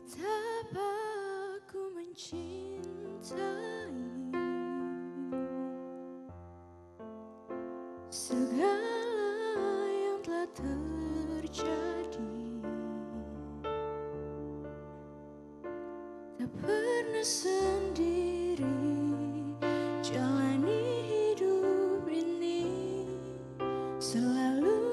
Betapa ku mencintai segala yang telah terjadi, tak pernah sendiri jalani hidup ini, selalu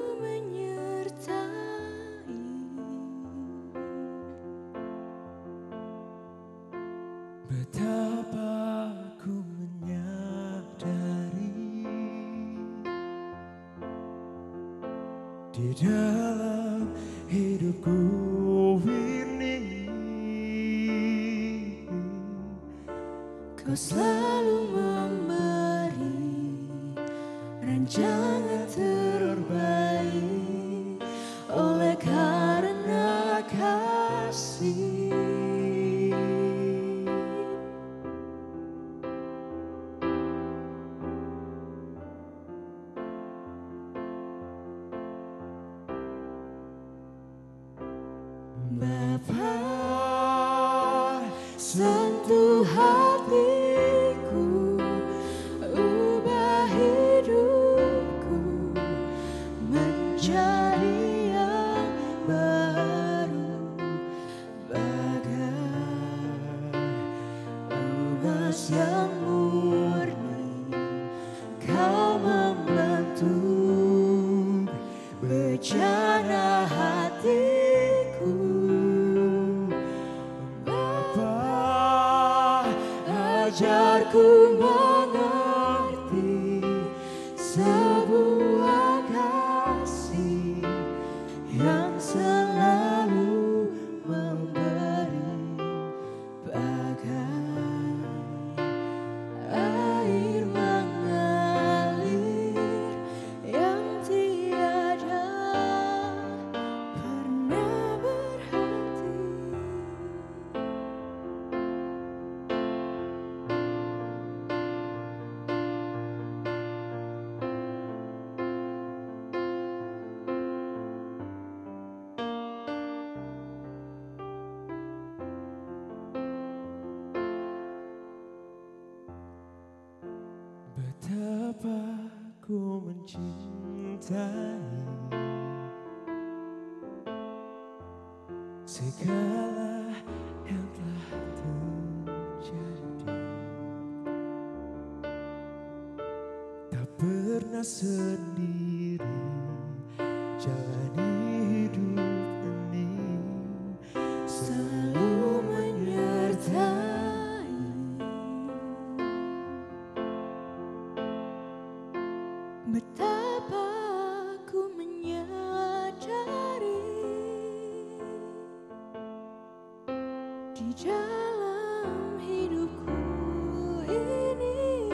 betapa ku menyadari di dalam hidupku ini kau selalu memberi rancangan terbaik oleh karena kasih. Bapa, sentuh hatiku, ubah hidupku menjadi yang baru, bagai emas yang murni. Kau membantu bejana hati. Ajarku mengerti sebuah kasih yang selalu memberi, bagai air mengalir yang tiada pernah berhenti. Betapa ku mencintai segala yang telah terjadi, tak pernah sendiri jalani hidup ini, Selalu menyertai. Betapa ku menyadari di dalam hidupku ini,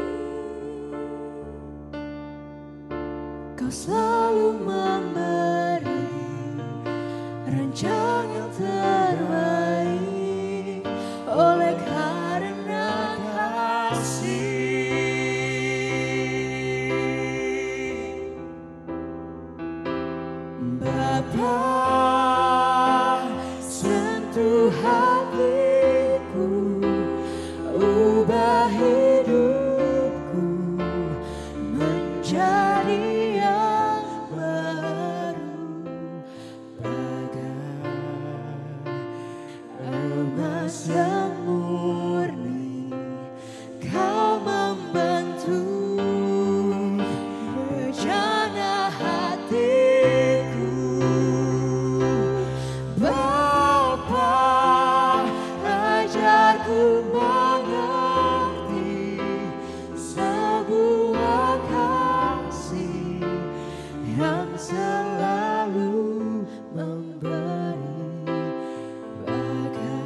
kau selalu memberi rancangan terbaik oleh karena kasih. Bapa, sentuh hatiku, ubah hidupku menjadi yang baru, bagai emas yang murni. Kau membantu bejana hati. Ajarku mengerti sebuah kasih yang selalu memberi, bagai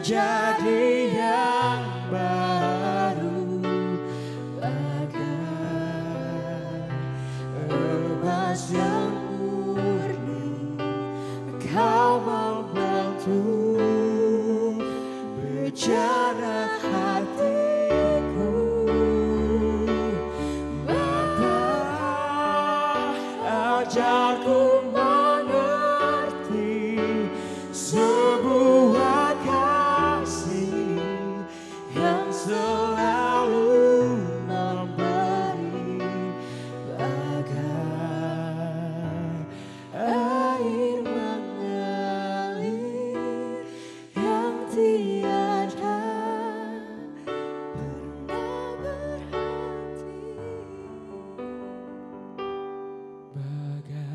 menjadi yang baru, bagai emas yang murni. Kau membantu bicara hatiku. Bapa, ajarku mengerti sebuah kasih yang selalu memberi, bagai air mengalir yang tiada pernah berhenti.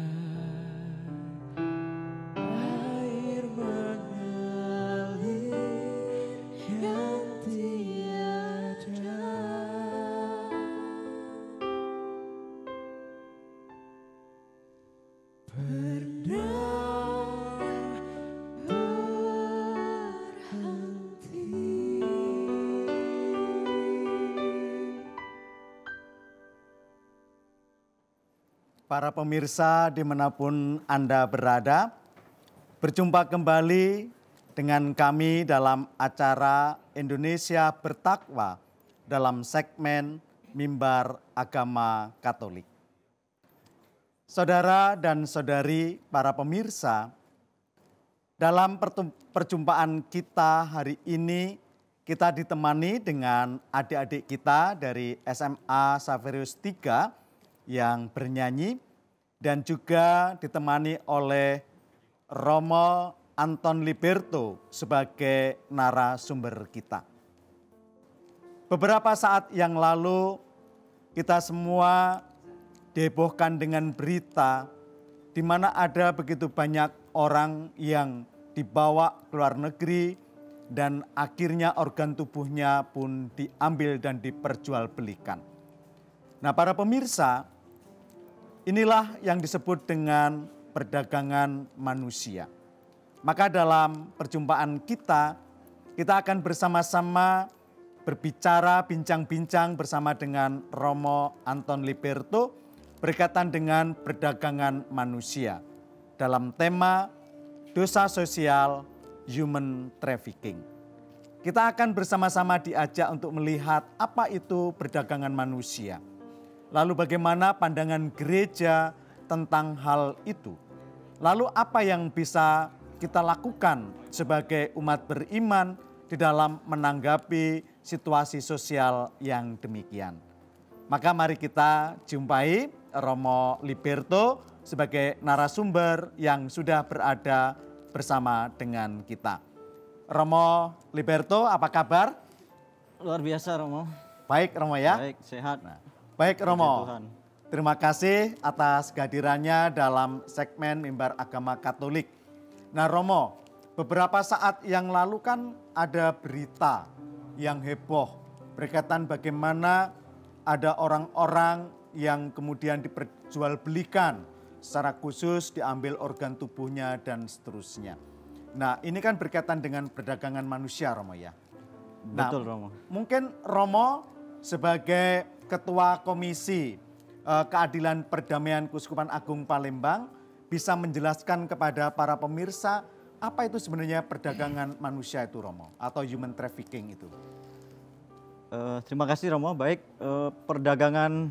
Air mengalir yang tiada pernah berhenti. Para pemirsa dimanapun Anda berada, berjumpa kembali dengan kami dalam acara Indonesia Bertakwa dalam segmen Mimbar Agama Katolik. Saudara dan saudari para pemirsa, dalam perjumpaan kita hari ini, kita ditemani dengan adik-adik kita dari SMA Saverius 3 yang bernyanyi dan juga ditemani oleh Romo Anton Liberto sebagai narasumber kita. Beberapa saat yang lalu kita semua dihebohkan dengan berita di mana ada begitu banyak orang yang dibawa ke luar negeri dan akhirnya organ tubuhnya pun diambil dan diperjualbelikan. Nah, para pemirsa, inilah yang disebut dengan perdagangan manusia. Maka dalam perjumpaan kita akan bersama-sama berbicara, bincang-bincang bersama dengan Romo Anton Liberto berkaitan dengan perdagangan manusia dalam tema dosa sosial human trafficking. Kita akan bersama-sama diajak untuk melihat apa itu perdagangan manusia. Lalu bagaimana pandangan gereja tentang hal itu? Lalu apa yang bisa kita lakukan sebagai umat beriman di dalam menanggapi situasi sosial yang demikian? Maka mari kita jumpai Romo Liberto sebagai narasumber yang sudah berada bersama dengan kita. Romo Liberto, apa kabar? Luar biasa Romo. Baik Romo ya? Baik, sehat. Baik Puji Romo, Tuhan. terima kasih atas kehadirannya dalam segmen Mimbar Agama Katolik. Nah Romo, beberapa saat yang lalu kan ada berita yang heboh berkaitan bagaimana ada orang-orang yang kemudian diperjualbelikan, secara khusus diambil organ tubuhnya dan seterusnya. Nah ini kan berkaitan dengan perdagangan manusia Romo ya. Nah, Betul Romo. mungkin Romo sebagai Ketua Komisi Keadilan Perdamaian Keuskupan Agung Palembang bisa menjelaskan kepada para pemirsa apa itu sebenarnya perdagangan manusia itu Romo atau human trafficking itu. Terima kasih Romo. Baik, perdagangan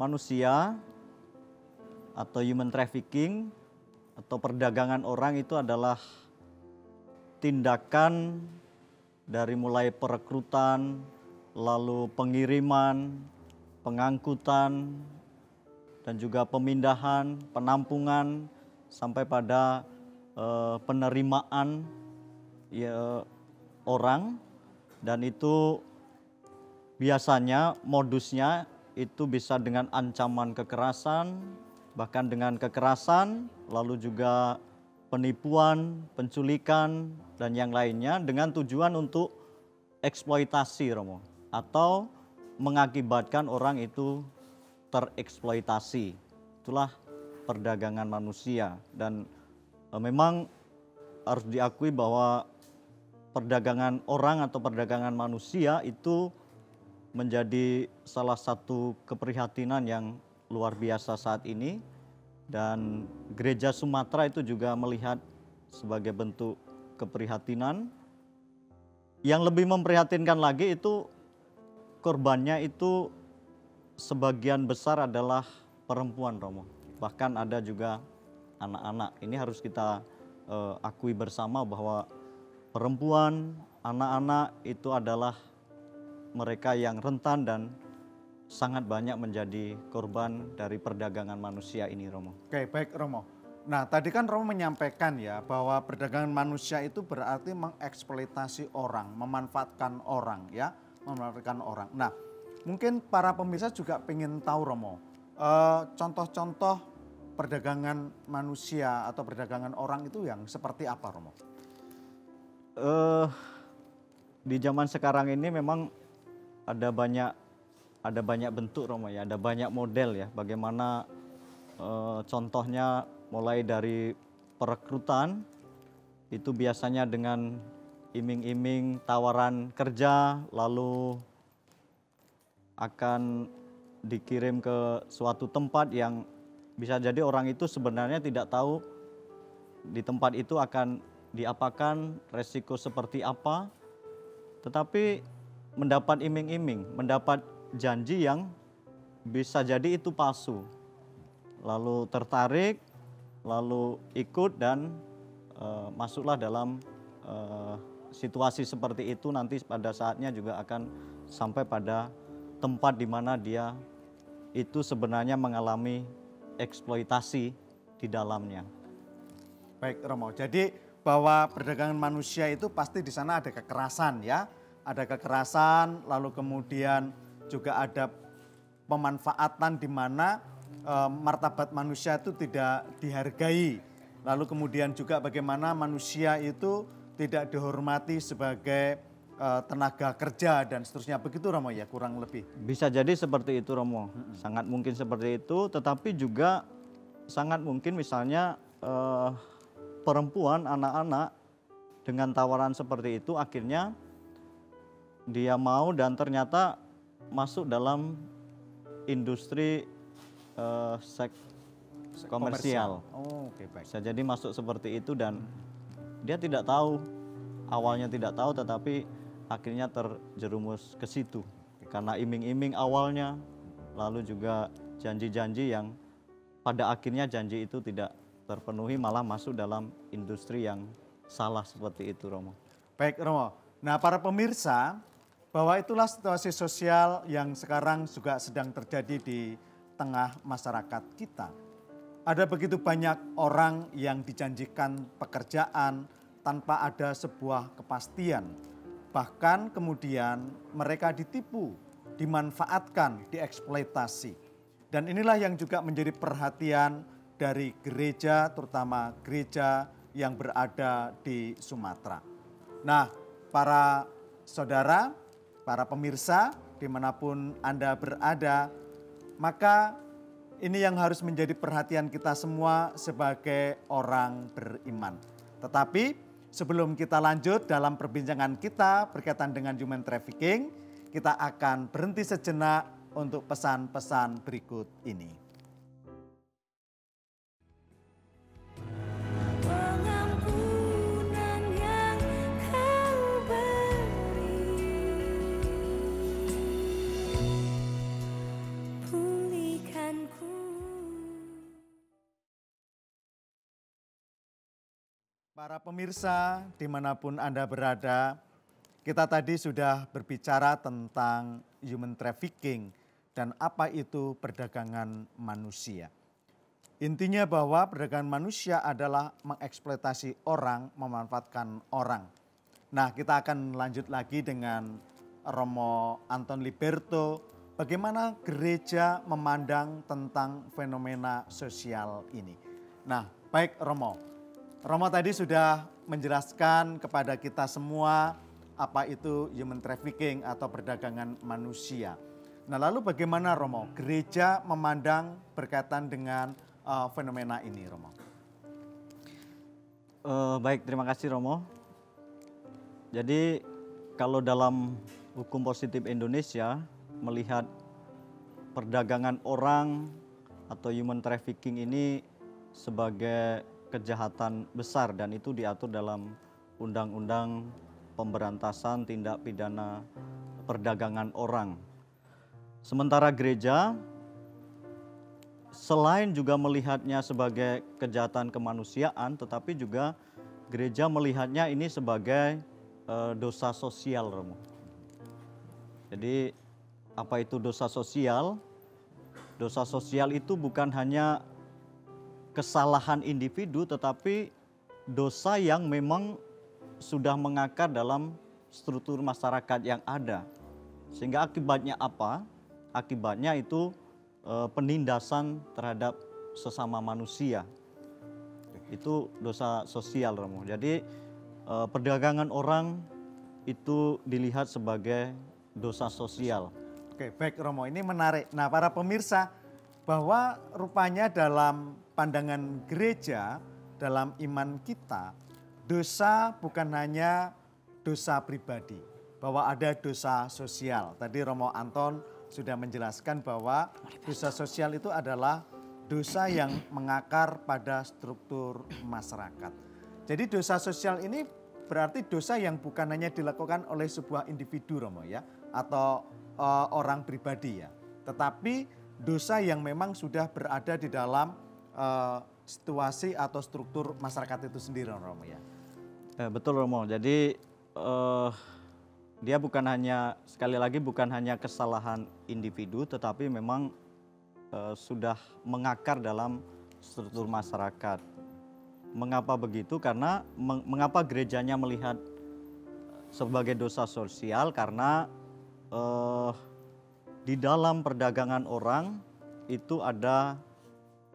manusia atau human trafficking atau perdagangan orang itu adalah tindakan dari mulai perekrutan, lalu pengiriman, pengangkutan, dan juga pemindahan, penampungan, sampai pada penerimaan ya, orang. Dan itu biasanya modusnya itu bisa dengan ancaman kekerasan, bahkan dengan kekerasan, lalu juga penipuan, penculikan, dan yang lainnya dengan tujuan untuk eksploitasi Romo, atau mengakibatkan orang itu tereksploitasi. Itulah perdagangan manusia. Dan memang harus diakui bahwa perdagangan orang atau perdagangan manusia itu menjadi salah satu keprihatinan yang luar biasa saat ini, dan gereja Sumatera itu juga melihat sebagai bentuk keprihatinan. Yang lebih memprihatinkan lagi itu korbannya itu sebagian besar adalah perempuan, Romo. Bahkan ada juga anak-anak. Ini harus kita akui bersama bahwa perempuan, anak-anak itu adalah mereka yang rentan dan sangat banyak menjadi korban dari perdagangan manusia ini, Romo. Oke, baik Romo. Nah, tadi kan Romo menyampaikan ya bahwa perdagangan manusia itu berarti mengeksploitasi orang, memanfaatkan orang ya, memanfaatkan orang. Nah, mungkin para pemirsa juga pengen tahu Romo, contoh-contoh perdagangan manusia atau perdagangan orang itu yang seperti apa, Romo? Di zaman sekarang ini memang ada banyak bentuk, Romo ya, ada banyak model ya, bagaimana contohnya mulai dari perekrutan, itu biasanya dengan iming-iming tawaran kerja, lalu akan dikirim ke suatu tempat yang bisa jadi orang itu sebenarnya tidak tahu di tempat itu akan diapakan, resiko seperti apa, tetapi mendapat iming-iming, mendapat janji yang bisa jadi itu palsu. Lalu tertarik, lalu ikut dan masuklah dalam situasi seperti itu, nanti pada saatnya juga akan sampai pada tempat di mana dia itu sebenarnya mengalami eksploitasi di dalamnya. Baik Romo, jadi bahwa perdagangan manusia itu pasti di sana ada kekerasan ya, ada kekerasan, lalu kemudian juga ada pemanfaatan di mana martabat manusia itu tidak dihargai, lalu kemudian juga bagaimana manusia itu tidak dihormati sebagai tenaga kerja dan seterusnya, begitu Romo ya kurang lebih. Bisa jadi seperti itu, Romo, sangat mungkin seperti itu, tetapi juga sangat mungkin misalnya perempuan, anak-anak dengan tawaran seperti itu akhirnya dia mau dan ternyata masuk dalam industri seks komersial. Oh, oke, baik. Bisa jadi masuk seperti itu dan dia tidak tahu, awalnya tidak tahu, tetapi akhirnya terjerumus ke situ karena iming-iming awalnya, lalu juga janji-janji yang pada akhirnya janji itu tidak terpenuhi, malah masuk dalam industri yang salah seperti itu, Romo. Baik Romo, nah para pemirsa, bahwa itulah situasi sosial yang sekarang juga sedang terjadi di tengah masyarakat kita. Ada begitu banyak orang yang dijanjikan pekerjaan tanpa ada sebuah kepastian. Bahkan kemudian mereka ditipu, dimanfaatkan, dieksploitasi. Dan inilah yang juga menjadi perhatian dari gereja, terutama gereja yang berada di Sumatera. Nah, para saudara, para pemirsa, dimanapun Anda berada, maka ini yang harus menjadi perhatian kita semua sebagai orang beriman. Tetapi sebelum kita lanjut dalam perbincangan kita berkaitan dengan human trafficking, kita akan berhenti sejenak untuk pesan-pesan berikut ini. Pengampunan yang Kau beri, pulihkanku. Para pemirsa dimanapun Anda berada, kita tadi sudah berbicara tentang human trafficking dan apa itu perdagangan manusia. Intinya bahwa perdagangan manusia adalah mengeksploitasi orang, memanfaatkan orang. Nah, kita akan lanjut lagi dengan Romo Anton Liberto, bagaimana gereja memandang tentang fenomena sosial ini. Nah, baik Romo. Romo tadi sudah menjelaskan kepada kita semua apa itu human trafficking atau perdagangan manusia. Nah, lalu bagaimana Romo gereja memandang berkaitan dengan fenomena ini, Romo? Baik, terima kasih, Romo. Jadi kalau dalam hukum positif Indonesia melihat perdagangan orang atau human trafficking ini sebagai kejahatan besar dan itu diatur dalam Undang-Undang Pemberantasan Tindak Pidana Perdagangan Orang. Sementara gereja selain juga melihatnya sebagai kejahatan kemanusiaan, tetapi juga gereja melihatnya ini sebagai dosa sosial, Romo. Jadi apa itu dosa sosial? Dosa sosial itu bukan hanya kesalahan individu, tetapi dosa yang memang sudah mengakar dalam struktur masyarakat yang ada. Sehingga akibatnya apa? Akibatnya itu penindasan terhadap sesama manusia. Itu dosa sosial, Romo. Jadi perdagangan orang itu dilihat sebagai dosa sosial. Oke, baik Romo, ini menarik. Nah, para pemirsa, bahwa rupanya dalam pandangan gereja, dalam iman kita, dosa bukan hanya dosa pribadi, bahwa ada dosa sosial. Tadi Romo Anton sudah menjelaskan bahwa dosa sosial itu adalah dosa yang mengakar pada struktur masyarakat. Jadi dosa sosial ini berarti dosa yang bukan hanya dilakukan oleh sebuah individu, Romo, ya, atau orang pribadi, ya, tetapi dosa yang memang sudah berada di dalam situasi atau struktur masyarakat itu sendiri, Romo, ya. Betul, Romo. Jadi dia bukan hanya, sekali lagi bukan hanya kesalahan individu, tetapi memang sudah mengakar dalam struktur masyarakat. Mengapa begitu? Karena mengapa gerejanya melihat sebagai dosa sosial? Karena di dalam perdagangan orang itu ada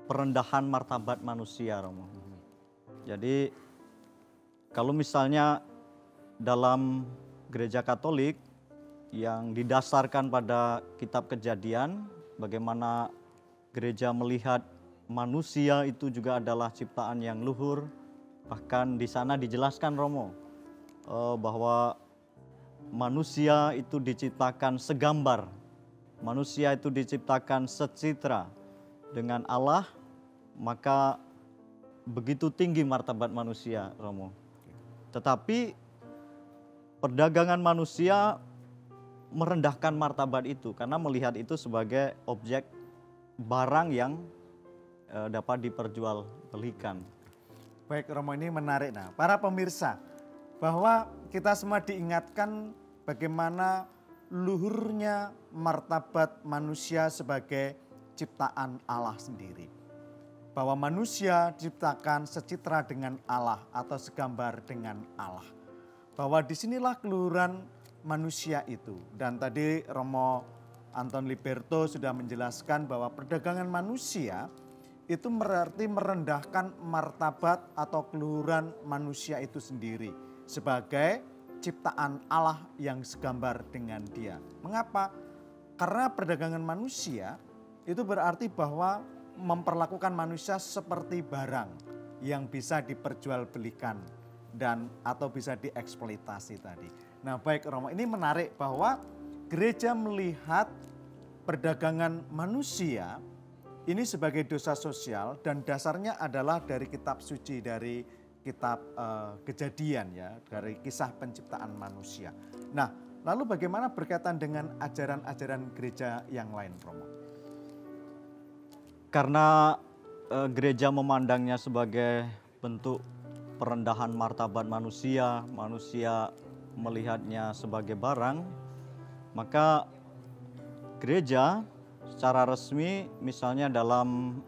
perendahan martabat manusia, Romo. Jadi kalau misalnya dalam Gereja Katolik yang didasarkan pada kitab Kejadian, bagaimana gereja melihat manusia itu juga adalah ciptaan yang luhur. Bahkan di sana dijelaskan, Romo, bahwa manusia itu diciptakan segambar, manusia itu diciptakan secitra dengan Allah, maka begitu tinggi martabat manusia, Romo. Tetapi perdagangan manusia merendahkan martabat itu karena melihat itu sebagai objek barang yang dapat diperjualbelikan. Baik Romo, ini menarik. Nah, para pemirsa, bahwa kita semua diingatkan bagaimana luhurnya martabat manusia sebagai ciptaan Allah sendiri. Bahwa manusia diciptakan secitra dengan Allah atau segambar dengan Allah. Bahwa disinilah keluhuran manusia itu. Dan tadi Romo Anton Liberto sudah menjelaskan bahwa perdagangan manusia itu berarti merendahkan martabat atau keluhuran manusia itu sendiri sebagai ciptaan Allah yang segambar dengan Dia. Mengapa? Karena perdagangan manusia itu berarti bahwa memperlakukan manusia seperti barang yang bisa diperjualbelikan dan atau bisa dieksploitasi tadi. Nah, baik Romo, ini menarik bahwa gereja melihat perdagangan manusia ini sebagai dosa sosial dan dasarnya adalah dari kitab suci, dari kitab Kejadian, ya, dari kisah penciptaan manusia. Nah, lalu bagaimana berkaitan dengan ajaran-ajaran gereja yang lain, Romo? Karena gereja memandangnya sebagai bentuk perendahan martabat manusia, manusia melihatnya sebagai barang, maka gereja secara resmi misalnya dalam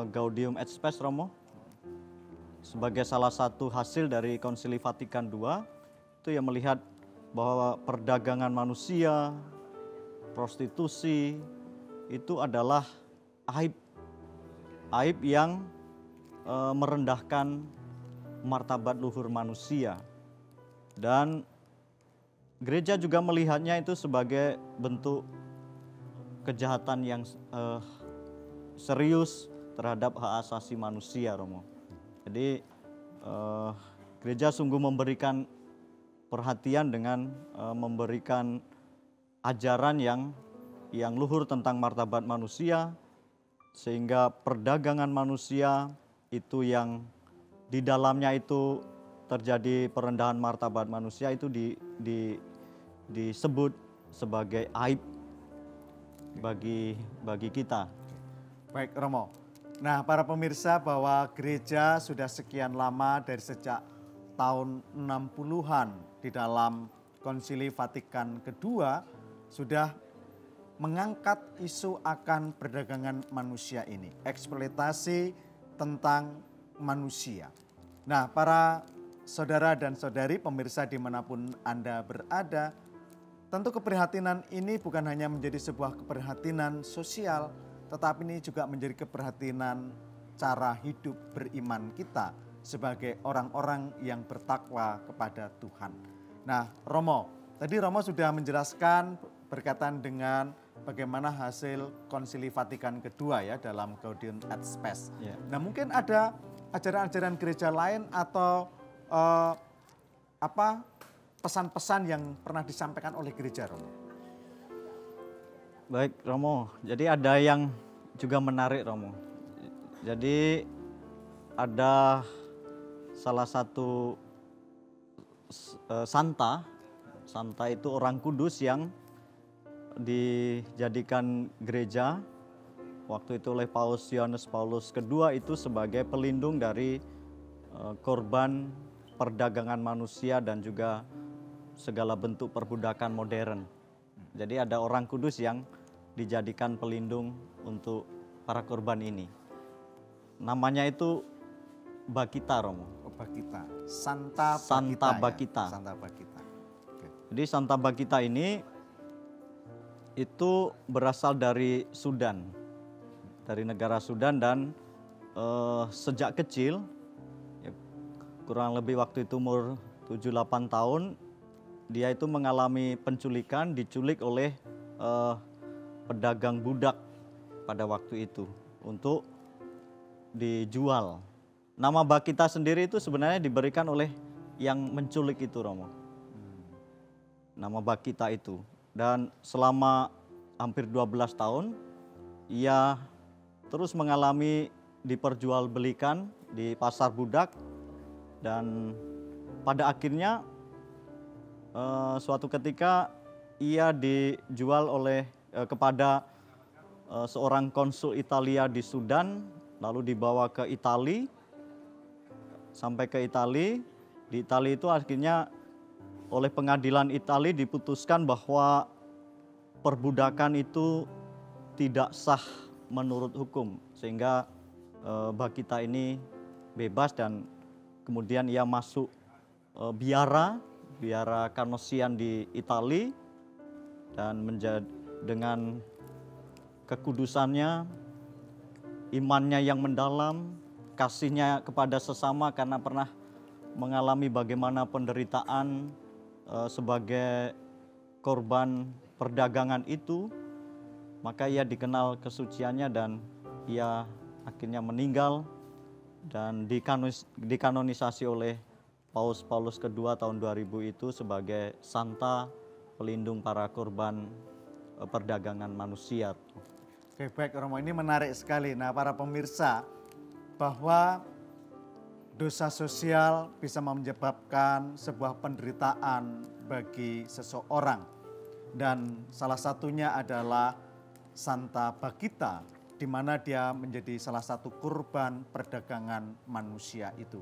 Gaudium et Spes, Romo, sebagai salah satu hasil dari Konsili Vatikan II, itu yang melihat bahwa perdagangan manusia, prostitusi, itu adalah aib yang merendahkan martabat luhur manusia. Dan gereja juga melihatnya itu sebagai bentuk kejahatan yang serius terhadap hak asasi manusia, Romo. Jadi gereja sungguh memberikan perhatian dengan memberikan ajaran yang luhur tentang martabat manusia, sehingga perdagangan manusia itu yang di dalamnya itu terjadi perendahan martabat manusia itu disebut sebagai aib bagi kita. Baik Romo. Nah para pemirsa, bahwa gereja sudah sekian lama dari sejak tahun 60-an di dalam Konsili Vatikan kedua sudah mengangkat isu akan perdagangan manusia ini, eksploitasi tentang manusia. Nah para saudara dan saudari pemirsa dimanapun Anda berada, tentu keprihatinan ini bukan hanya menjadi sebuah keprihatinan sosial, tetapi ini juga menjadi keprihatinan cara hidup beriman kita sebagai orang-orang yang bertakwa kepada Tuhan. Nah Romo, tadi Romo sudah menjelaskan berkaitan dengan bagaimana hasil Konsili Vatikan kedua ya dalam Gaudium et Spes. Ya. Nah mungkin ada ajaran-ajaran gereja lain atau pesan-pesan yang pernah disampaikan oleh gereja, Romo? Baik Romo, jadi ada yang juga menarik Romo. Jadi ada salah satu santa itu orang kudus yang dijadikan gereja waktu itu oleh Paus Yohanes Paulus II itu sebagai pelindung dari korban perdagangan manusia dan juga segala bentuk perbudakan modern. Jadi ada orang kudus yang dijadikan pelindung untuk para korban ini. Namanya itu Bakita, Romo. Oh, Bakita. Santa Bakita. Ya? Santa Bakita. Oke. Jadi Santa Bakita ini itu berasal dari Sudan. Dari negara Sudan dan sejak kecil, ya, kurang lebih waktu itu umur 7-8 tahun, dia itu mengalami penculikan, diculik oleh pedagang budak pada waktu itu untuk dijual. Nama Bakita sendiri itu sebenarnya diberikan oleh yang menculik itu, Romo. Nama Bakita itu. Dan selama hampir 12 tahun, ia terus mengalami diperjualbelikan di pasar budak. Dan pada akhirnya suatu ketika ia dijual kepada seorang konsul Italia di Sudan, lalu dibawa ke Italia, sampai ke Italia. Di Italia itu akhirnya oleh pengadilan Italia diputuskan bahwa perbudakan itu tidak sah menurut hukum, sehingga Bakita ini bebas dan kemudian ia masuk biara Kanosian di Italia, dan dengan kekudusannya, imannya yang mendalam, kasihnya kepada sesama karena pernah mengalami bagaimana penderitaan sebagai korban perdagangan itu, maka ia dikenal kesuciannya dan ia akhirnya meninggal dan dikanonisasi oleh Paus Paulus II tahun 2000 itu sebagai Santa pelindung para korban perdagangan manusia. Oke, baik Romo, ini menarik sekali. Nah para pemirsa, bahwa dosa sosial bisa menyebabkan sebuah penderitaan bagi seseorang. Dan salah satunya adalah Santa Bakita, di mana dia menjadi salah satu korban perdagangan manusia itu.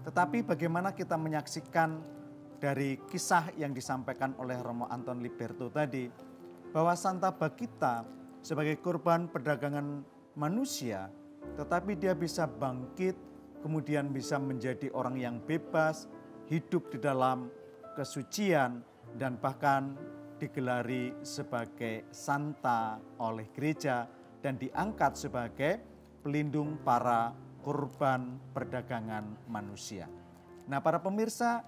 Tetapi bagaimana kita menyaksikan dari kisah yang disampaikan oleh Romo Anton Liberto tadi, bahwa Santa Bakita sebagai korban perdagangan manusia, tetapi dia bisa bangkit, kemudian bisa menjadi orang yang bebas, hidup di dalam kesucian, dan bahkan digelari sebagai Santa oleh gereja dan diangkat sebagai pelindung para korban perdagangan manusia. Nah para pemirsa,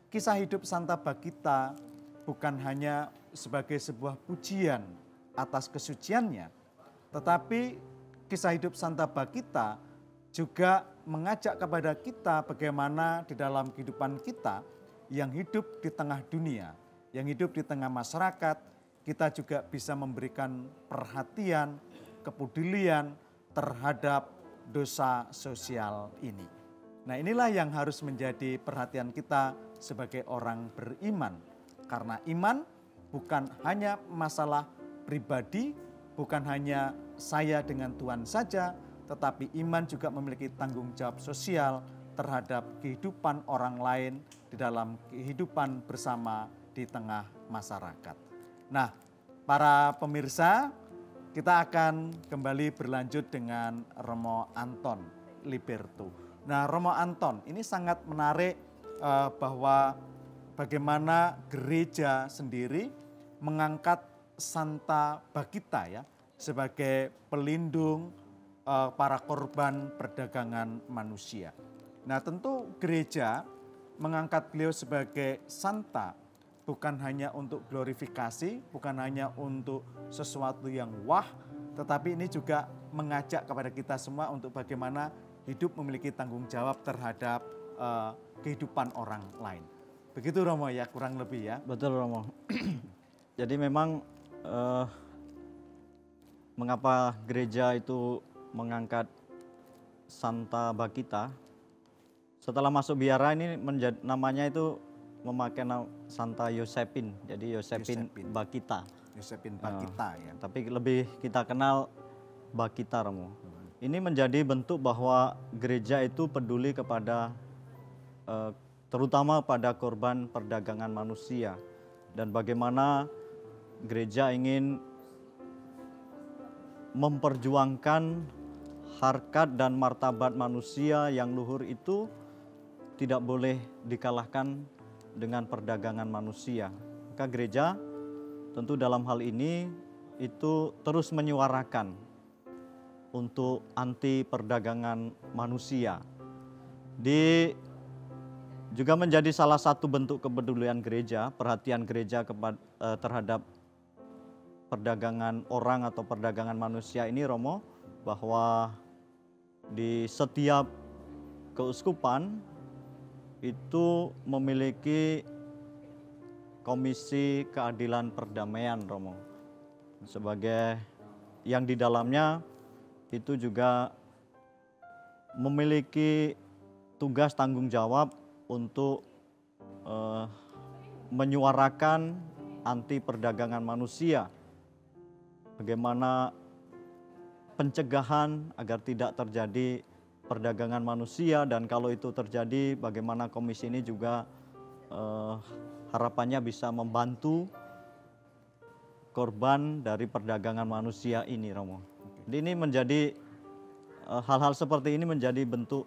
kisah hidup Santa Bakita bukan hanya sebagai sebuah pujian atas kesuciannya, tetapi kisah hidup Santa Bakita juga mengajak kepada kita bagaimana di dalam kehidupan kita yang hidup di tengah dunia, yang hidup di tengah masyarakat, kita juga bisa memberikan perhatian, kepedulian terhadap dosa sosial ini. Nah, inilah yang harus menjadi perhatian kita sebagai orang beriman. Karena iman bukan hanya masalah pribadi, bukan hanya saya dengan Tuhan saja, tetapi iman juga memiliki tanggung jawab sosial terhadap kehidupan orang lain di dalam kehidupan bersama di tengah masyarakat. Nah, para pemirsa, kita akan kembali berlanjut dengan Romo Anton Liberto. Nah, Romo Anton ini sangat menarik bahwa bagaimana gereja sendiri mengangkat Santa Bagita ya sebagai pelindung para korban perdagangan manusia. Nah, tentu gereja mengangkat beliau sebagai santa bukan hanya untuk glorifikasi, bukan hanya untuk sesuatu yang wah, tetapi ini juga mengajak kepada kita semua untuk bagaimana hidup memiliki tanggung jawab terhadap kehidupan orang lain. Begitu Romo ya, kurang lebih ya. Betul Romo. Jadi memang mengapa gereja itu mengangkat Santa Bagita? Setelah masuk biara ini namanya itu memakai Santa Yosepin, jadi Yosepin Bagita. Yosepin Bagita ya. Tapi lebih kita kenal Bagita Romo. Ini menjadi bentuk bahwa gereja itu peduli kepada terutama pada korban perdagangan manusia dan bagaimana gereja ingin memperjuangkan harkat dan martabat manusia yang luhur itu tidak boleh dikalahkan dengan perdagangan manusia. Maka gereja tentu dalam hal ini itu terus menyuarakan untuk anti perdagangan manusia. Juga menjadi salah satu bentuk kepedulian gereja, perhatian gereja terhadap perdagangan orang atau perdagangan manusia ini Romo, bahwa di setiap keuskupan itu memiliki komisi keadilan perdamaian Romo. Sebagai yang di dalamnya itu juga memiliki tugas tanggung jawab untuk menyuarakan anti perdagangan manusia. Bagaimana pencegahan agar tidak terjadi perdagangan manusia, dan kalau itu terjadi bagaimana komisi ini juga harapannya bisa membantu korban dari perdagangan manusia ini Romo. Jadi ini menjadi hal-hal seperti ini menjadi bentuk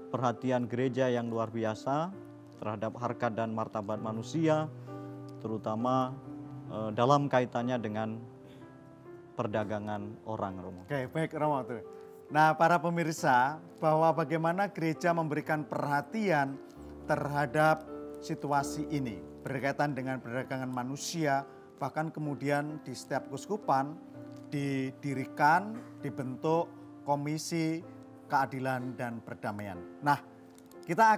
perhatian gereja yang luar biasa terhadap harkat dan martabat manusia, terutama dalam kaitannya dengan perdagangan orang Romo. Oke, baik Romo tuh. Nah, para pemirsa, bahwa bagaimana gereja memberikan perhatian terhadap situasi ini berkaitan dengan perdagangan manusia, bahkan kemudian di setiap keuskupan didirikan, dibentuk komisi keadilan dan perdamaian. Nah, kita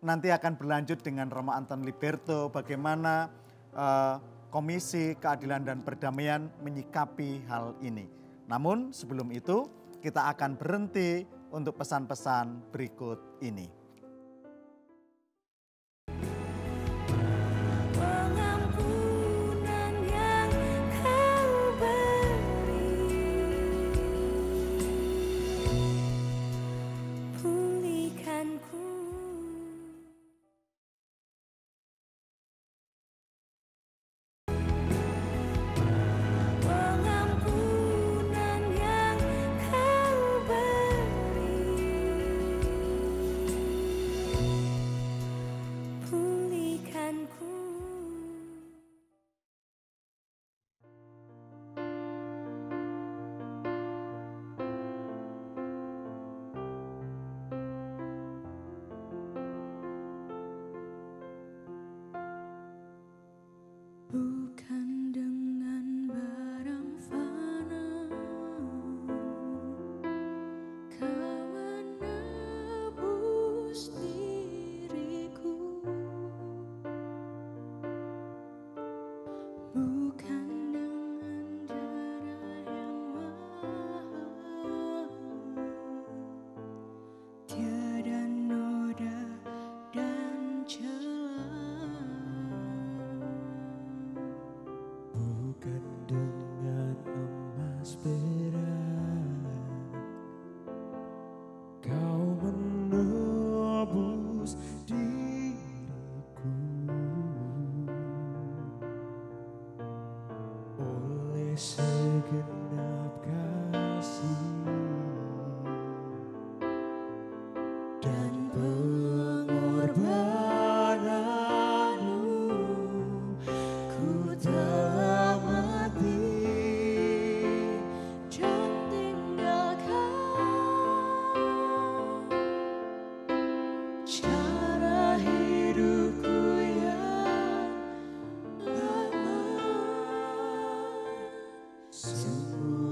nanti akan berlanjut dengan Romo Anton Liberto bagaimana Komisi Keadilan dan Perdamaian menyikapi hal ini. Namun sebelum itu kita akan berhenti untuk pesan-pesan berikut ini. Pengampunan yang Kau beri, pulihkanku. Pengampunan yang Kau beri, bukan dengan darah yang mahal, tiada noda dan celah, bukan dengan emas perak. Kau menebus diriku oleh segenap kasih dan pengorbananmu. Ku telah mati dan tinggalkan cara hidupku yang lama. semua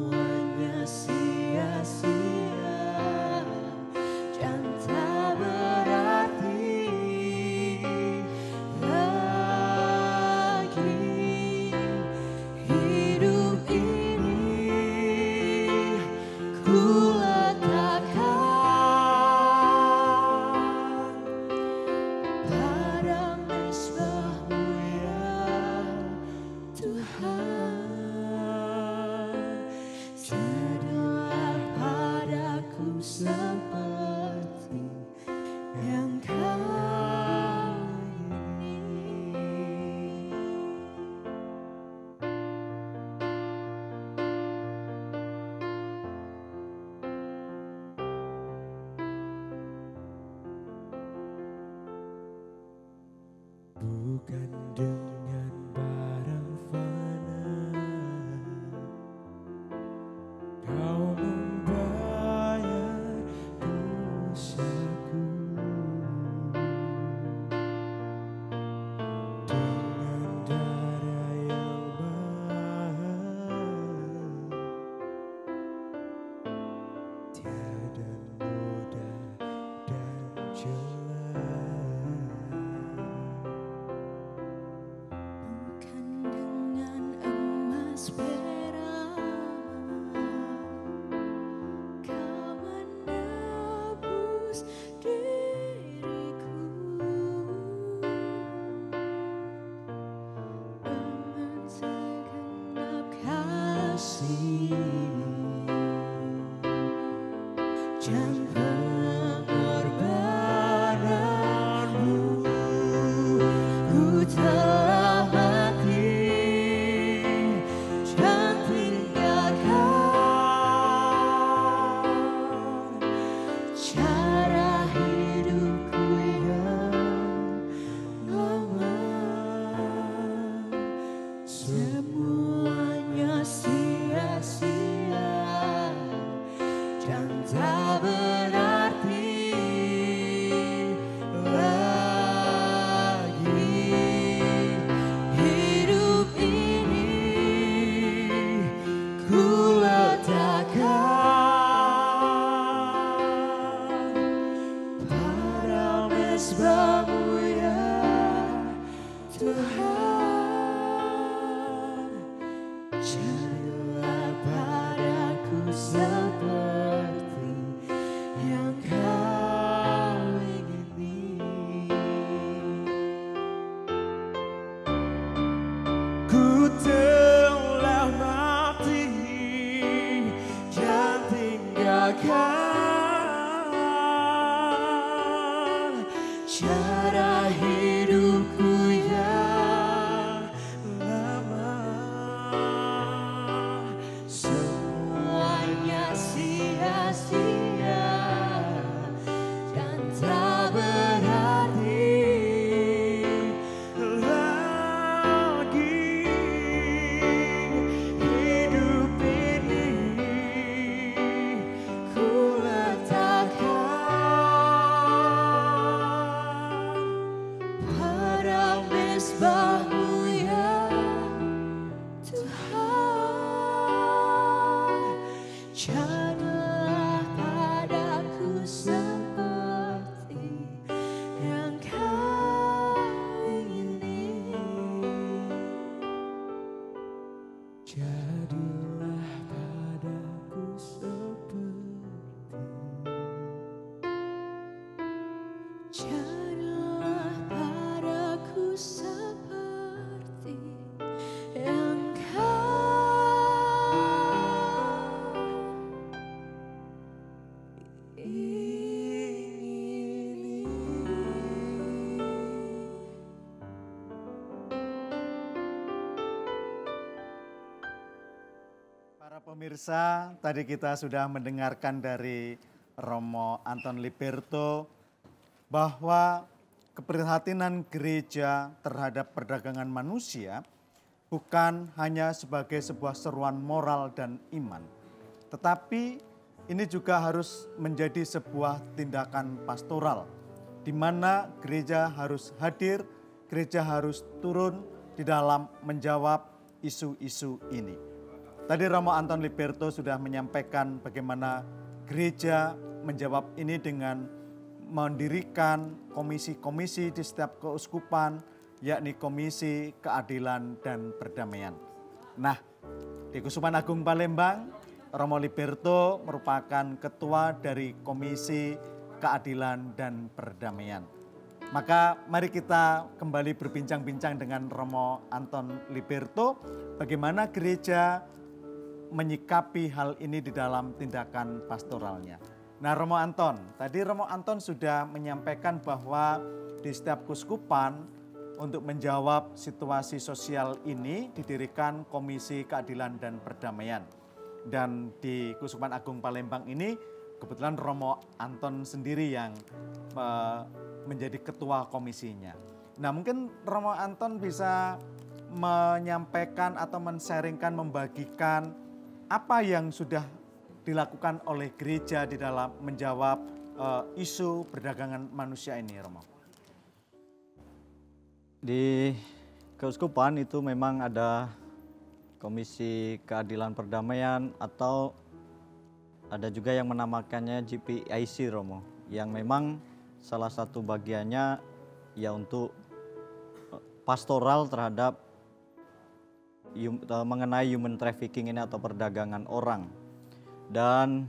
Jadilah padaku seperti Jadilah padaku seperti Engkau ingini. Para pemirsa, tadi kita sudah mendengarkan dari Romo Anton Liberto bahwa keprihatinan gereja terhadap perdagangan manusia bukan hanya sebagai sebuah seruan moral dan iman, tetapi ini juga harus menjadi sebuah tindakan pastoral, di mana gereja harus hadir, gereja harus turun di dalam menjawab isu-isu ini. Tadi Romo Anton Liberto sudah menyampaikan bagaimana gereja menjawab ini dengan mendirikan komisi-komisi di setiap keuskupan, yakni Komisi Keadilan dan Perdamaian. Nah, di Keuskupan Agung Palembang, Romo Liberto merupakan ketua dari Komisi Keadilan dan Perdamaian. Maka mari kita kembali berbincang-bincang dengan Romo Anton Liberto, bagaimana gereja menyikapi hal ini di dalam tindakan pastoralnya. Nah, Romo Anton, tadi Romo Anton sudah menyampaikan bahwa di setiap keuskupan untuk menjawab situasi sosial ini didirikan Komisi Keadilan dan Perdamaian. Dan di Keuskupan Agung Palembang ini kebetulan Romo Anton sendiri yang menjadi ketua komisinya. Nah, mungkin Romo Anton bisa menyampaikan atau men-sharingkan, membagikan apa yang sudah dilakukan oleh gereja di dalam menjawab isu perdagangan manusia ini, Romo. Di keuskupan itu memang ada Komisi Keadilan Perdamaian atau ada juga yang menamakannya GPIC, Romo, yang memang salah satu bagiannya ya untuk pastoral terhadap mengenai human trafficking ini atau perdagangan orang. Dan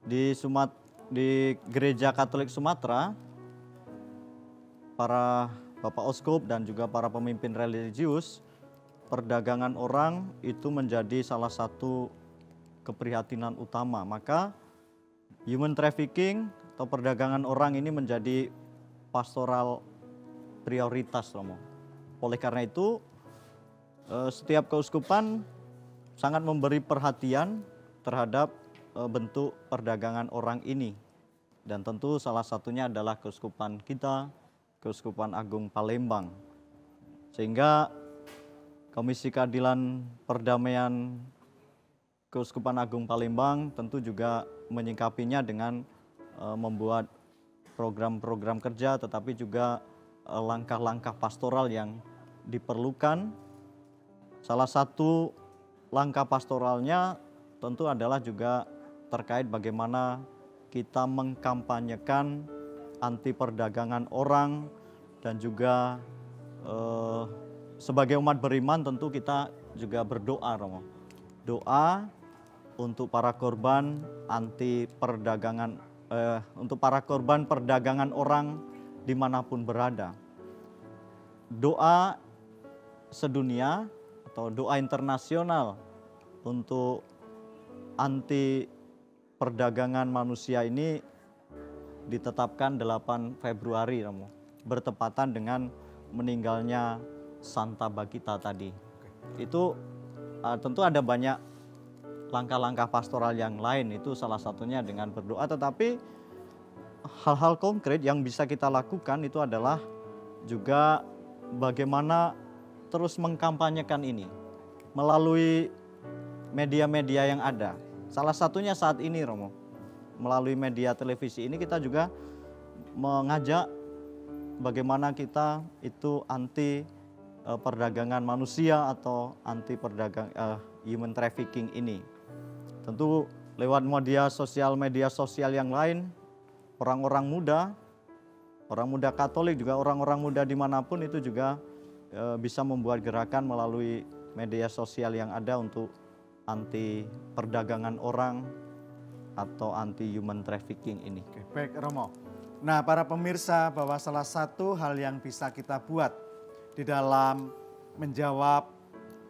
di Gereja Katolik Sumatera, para Bapak Oskup dan juga para pemimpin religius, perdagangan orang itu menjadi salah satu keprihatinan utama. Maka human trafficking atau perdagangan orang ini menjadi pastoral prioritas, Romo. Oleh karena itu, setiap keuskupan sangat memberi perhatian terhadap bentuk perdagangan orang ini. Dan tentu salah satunya adalah keuskupan kita, Keuskupan Agung Palembang. Sehingga Komisi Keadilan Perdamaian Keuskupan Agung Palembang tentu juga menyikapinya dengan membuat program-program kerja, tetapi juga langkah-langkah pastoral yang diperlukan. Salah satu langkah pastoralnya tentu adalah juga terkait bagaimana kita mengkampanyekan anti perdagangan orang, dan juga sebagai umat beriman tentu kita juga berdoa, Romo. Doa untuk para korban anti perdagangan, untuk para korban perdagangan orang dimanapun berada. Doa sedunia atau doa internasional untuk anti perdagangan manusia ini ditetapkan 8 Februari, Romo, bertepatan dengan meninggalnya Santa Bagita tadi. Itu tentu ada banyak langkah-langkah pastoral yang lain, itu salah satunya dengan berdoa, tetapi hal-hal konkret yang bisa kita lakukan itu adalah juga bagaimana terus mengkampanyekan ini melalui media-media yang ada. Salah satunya saat ini, Romo, melalui media televisi ini kita juga mengajak bagaimana kita itu anti perdagangan manusia atau anti human trafficking ini. Tentu lewat media sosial yang lain, orang-orang muda Katolik, juga orang-orang muda dimanapun itu juga bisa membuat gerakan melalui media sosial yang ada untuk anti perdagangan orang atau anti human trafficking ini. Oke, baik Romo. Nah, para pemirsa, bahwa salah satu hal yang bisa kita buat di dalam menjawab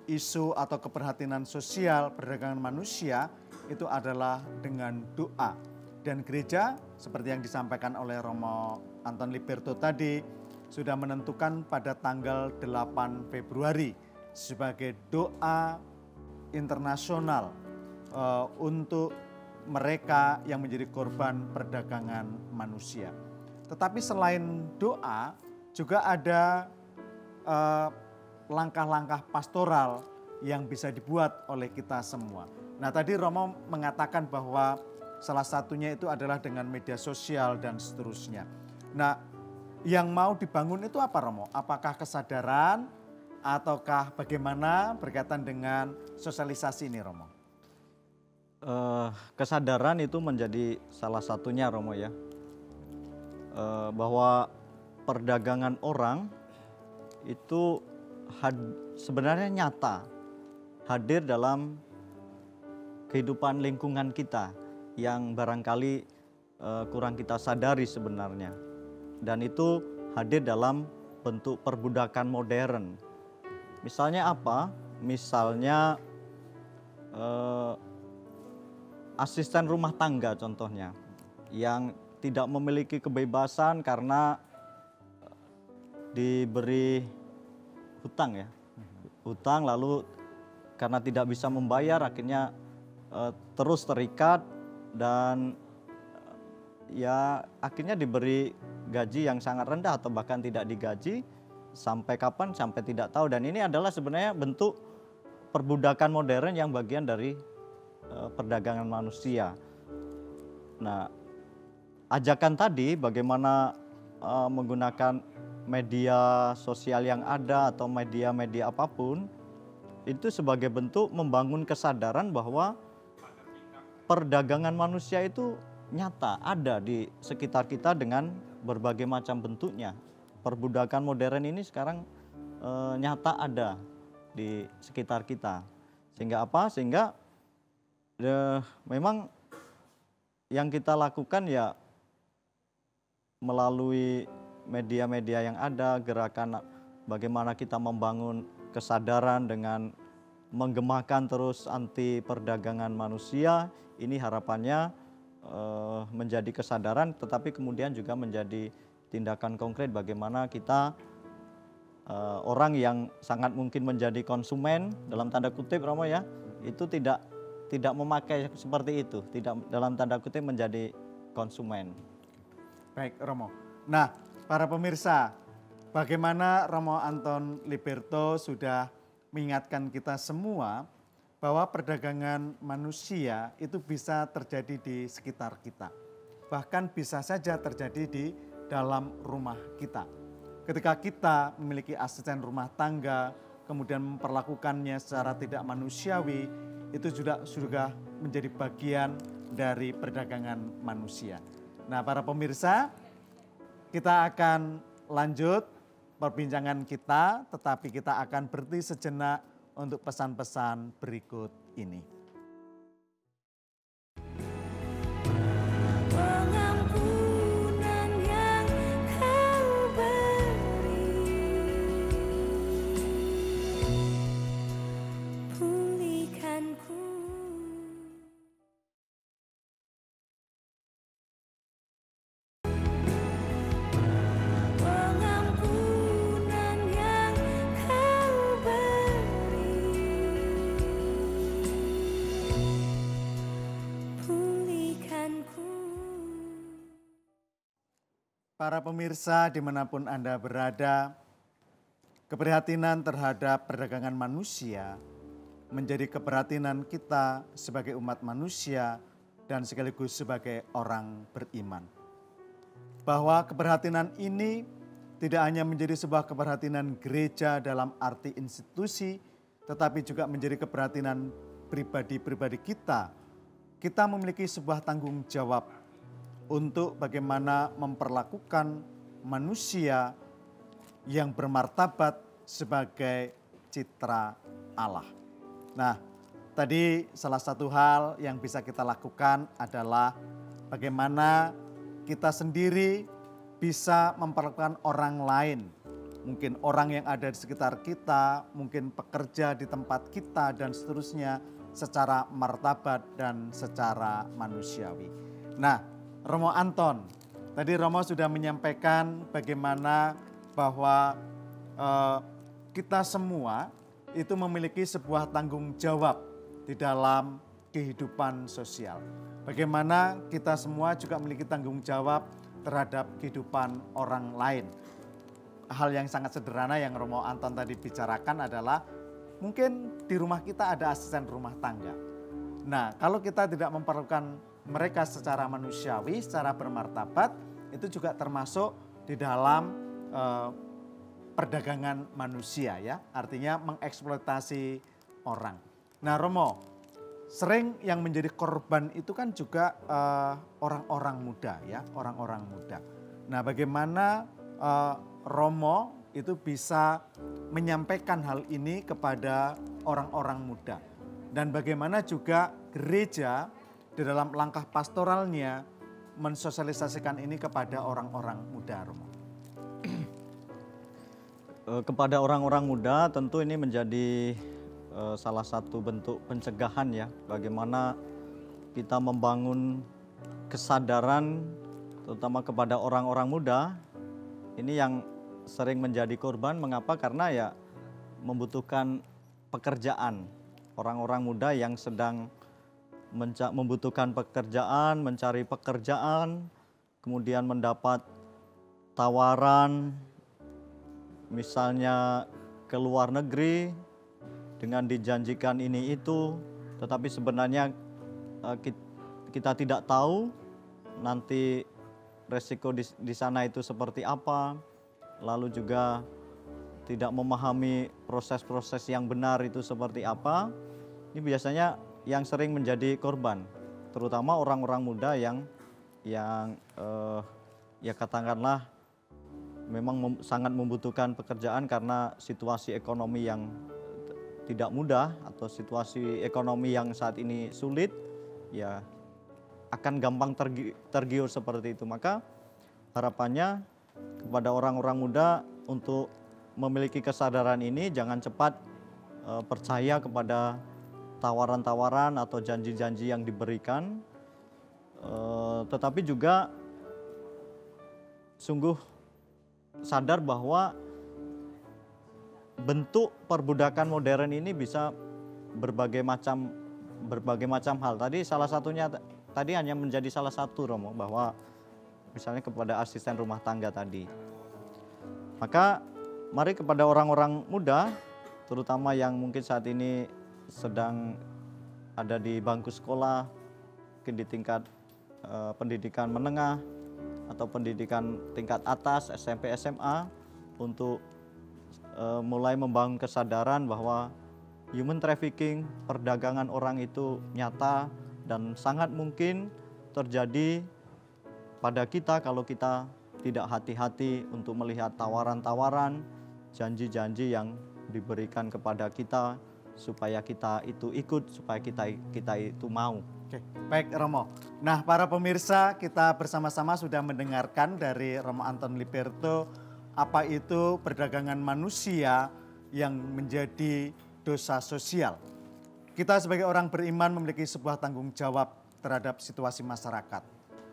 isu atau keprihatinan sosial perdagangan manusia itu adalah dengan doa. Dan gereja seperti yang disampaikan oleh Romo Anton Liberto tadi sudah menentukan pada tanggal 8 Februari sebagai doa internasional untuk mereka yang menjadi korban perdagangan manusia. Tetapi selain doa juga ada langkah-langkah pastoral yang bisa dibuat oleh kita semua. Nah, tadi Romo mengatakan bahwa salah satunya itu adalah dengan media sosial dan seterusnya. Nah, yang mau dibangun itu apa Romo? Apakah kesadaran ataukah bagaimana berkaitan dengan sosialisasi ini Romo? Kesadaran itu menjadi salah satunya Romo ya. Bahwa perdagangan orang itu sebenarnya nyata hadir dalam kehidupan lingkungan kita yang barangkali kurang kita sadari sebenarnya. Dan itu hadir dalam bentuk perbudakan modern. Misalnya apa? Misalnya asisten rumah tangga contohnya yang tidak memiliki kebebasan karena diberi hutang ya. Hutang lalu karena tidak bisa membayar akhirnya terus terikat dan ya akhirnya diberi gaji yang sangat rendah atau bahkan tidak digaji sampai kapan sampai tidak tahu. Dan ini adalah sebenarnya bentuk perbudakan modern yang bagian dari perdagangan manusia. Nah, ajakan tadi bagaimana menggunakan media sosial yang ada atau media-media apapun itu sebagai bentuk membangun kesadaran bahwa perdagangan manusia itu nyata ada di sekitar kita dengan berbagai macam bentuknya. Perbudakan modern ini sekarang nyata ada di sekitar kita. Sehingga apa? Sehingga memang yang kita lakukan ya melalui media-media yang ada, gerakan bagaimana kita membangun kesadaran dengan menggemakan terus anti perdagangan manusia, ini harapannya menjadi kesadaran tetapi kemudian juga menjadi tindakan konkret bagaimana kita orang yang sangat mungkin menjadi konsumen dalam tanda kutip Romo ya, itu tidak memakai seperti itu, tidak dalam tanda kutip menjadi konsumen. Baik Romo. Nah, para pemirsa, bagaimana Romo Anton Liberto sudah mengingatkan kita semua bahwa perdagangan manusia itu bisa terjadi di sekitar kita. Bahkan bisa saja terjadi di dalam rumah kita. Ketika kita memiliki asisten rumah tangga, kemudian memperlakukannya secara tidak manusiawi, itu sudah menjadi bagian dari perdagangan manusia. Nah, para pemirsa, kita akan lanjut perbincangan kita, tetapi kita akan berhenti sejenak untuk pesan-pesan berikut ini. Pengampunan yang Kau beri, pulihkanku. Pengampunan yang Kau beri, pulihkanku. Para pemirsa dimanapun Anda berada, keprihatinan terhadap perdagangan manusia menjadi keprihatinan kita sebagai umat manusia dan sekaligus sebagai orang beriman. Bahwa keprihatinan ini tidak hanya menjadi sebuah keprihatinan gereja dalam arti institusi, tetapi juga menjadi keprihatinan pribadi-pribadi kita. Kita memiliki sebuah tanggung jawab untuk bagaimana memperlakukan manusia yang bermartabat sebagai citra Allah. Nah, tadi salah satu hal yang bisa kita lakukan adalah bagaimana kita sendiri bisa memperlakukan orang lain. Mungkin orang yang ada di sekitar kita, mungkin pekerja di tempat kita dan seterusnya secara martabat dan secara manusiawi. Nah, Romo Anton, tadi Romo sudah menyampaikan bagaimana bahwa kita semua itu memiliki sebuah tanggung jawab di dalam kehidupan sosial. Bagaimana kita semua juga memiliki tanggung jawab terhadap kehidupan orang lain. Hal yang sangat sederhana yang Romo Anton tadi bicarakan adalah mungkin di rumah kita ada asisten rumah tangga. Nah, kalau kita tidak memperlakukan mereka secara manusiawi, secara bermartabat, itu juga termasuk di dalam perdagangan manusia ya, artinya mengeksploitasi orang. Nah Romo, sering yang menjadi korban itu kan juga orang-orang muda ya, orang-orang muda. Nah bagaimana Romo itu bisa menyampaikan hal ini kepada orang-orang muda. Dan bagaimana juga gereja di dalam langkah pastoralnya mensosialisasikan ini kepada orang-orang muda Romo. Kepada orang-orang muda tentu ini menjadi salah satu bentuk pencegahan ya, bagaimana kita membangun kesadaran terutama kepada orang-orang muda. Ini yang sering menjadi korban, mengapa? Karena ya membutuhkan pekerjaan. Orang-orang muda yang sedang membutuhkan pekerjaan, mencari pekerjaan, kemudian mendapat tawaran misalnya ke luar negeri dengan dijanjikan ini itu, tetapi sebenarnya kita tidak tahu nanti resiko di sana itu seperti apa, lalu juga tidak memahami proses-proses yang benar itu seperti apa. Ini biasanya yang sering menjadi korban, terutama orang-orang muda yang ya katakanlah memang sangat membutuhkan pekerjaan karena situasi ekonomi yang tidak mudah atau situasi ekonomi yang saat ini sulit, ya akan gampang tergiur seperti itu. Maka harapannya kepada orang-orang muda untuk memiliki kesadaran ini, jangan cepat percaya kepada tawaran-tawaran atau janji-janji yang diberikan, tetapi juga sungguh sadar bahwa bentuk perbudakan modern ini bisa berbagai macam hal. Tadi salah satunya tadi hanya menjadi salah satu Romo, bahwa misalnya kepada asisten rumah tangga tadi. Maka mari kepada orang-orang muda, terutama yang mungkin saat ini sedang ada di bangku sekolah, mungkin di tingkat pendidikan menengah atau pendidikan tingkat atas SMP SMA, untuk mulai membangun kesadaran bahwa human trafficking, perdagangan orang itu nyata dan sangat mungkin terjadi pada kita kalau kita tidak hati-hati untuk melihat tawaran-tawaran, janji-janji yang diberikan kepada kita supaya kita itu ikut, supaya kita itu mau. Oke, baik Romo. Nah para pemirsa, kita bersama-sama sudah mendengarkan dari Romo Anton Liberto apa itu perdagangan manusia yang menjadi dosa sosial. Kita sebagai orang beriman memiliki sebuah tanggung jawab terhadap situasi masyarakat.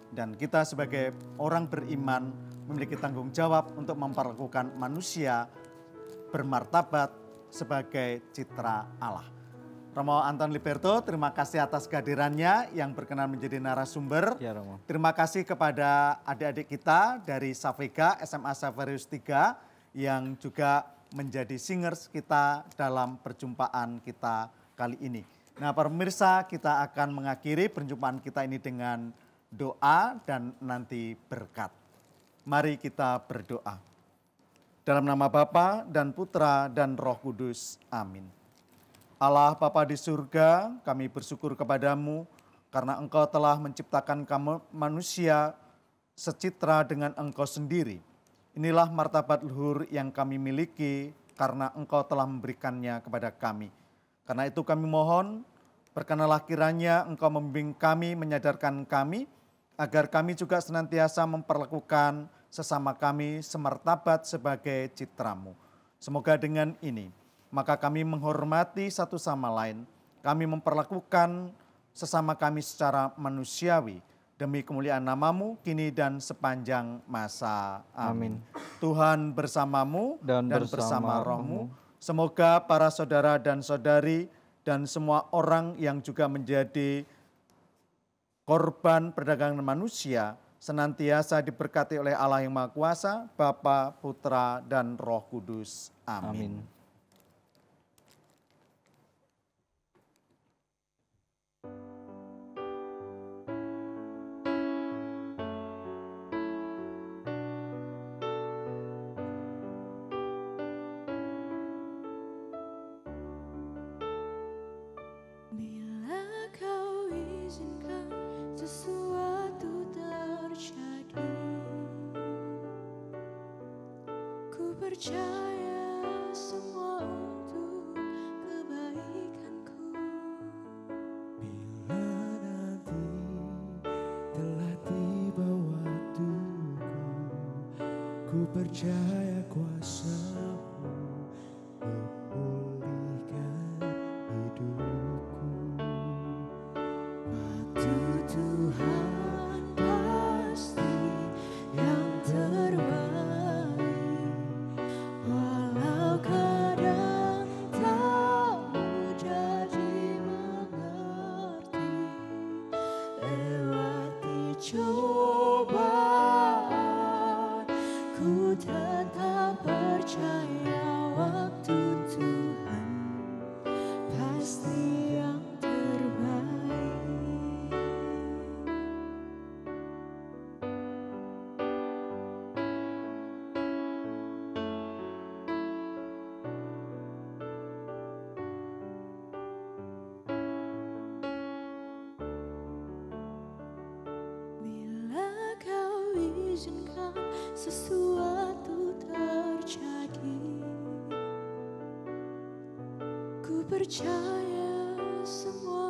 Dan kita sebagai orang beriman memiliki tanggung jawab untuk memperlakukan manusia bermartabat sebagai citra Allah. Romo Anton Liberto, terima kasih atas kehadirannya yang berkenan menjadi narasumber. Ya, Romo. Terima kasih kepada adik-adik kita dari Savega SMA Saverius 3 yang juga menjadi singers kita dalam perjumpaan kita kali ini. Nah, para pemirsa, kita akan mengakhiri perjumpaan kita ini dengan doa dan nanti berkat. Mari kita berdoa. Dalam nama Bapa dan Putra dan Roh Kudus. Amin. Allah Bapa di surga, kami bersyukur kepadamu karena Engkau telah menciptakan kamu manusia secitra dengan Engkau sendiri. Inilah martabat luhur yang kami miliki karena Engkau telah memberikannya kepada kami. Karena itu kami mohon, berkenalah kiranya Engkau membimbing kami, menyadarkan kami, agar kami juga senantiasa memperlakukan sesama kami semartabat sebagai citramu. Semoga dengan ini, maka kami menghormati satu sama lain, kami memperlakukan sesama kami secara manusiawi, demi kemuliaan namamu kini dan sepanjang masa. Amin. Tuhan bersamamu dan bersama rohmu. Semoga para saudara dan saudari dan semua orang yang juga menjadi korban perdagangan manusia senantiasa diberkati oleh Allah yang Maha Kuasa, Bapa, Putra, dan Roh Kudus. Amin. Bila kau izinkan sesuatu terjadi, ku percaya semua untuk kebaikanku. Bila nanti telah tiba waktuku, ku percaya kuasa-Mu memulihkan hidupku. Waktu Tuhan pasti yang terbaik, walau kadang tak mudah dimengerti. Lewati cobaan, ku tetap percaya waktu Tuhan pasti yang terbaik. Bila kau izinkan sesuatu terjadi, ku percaya semua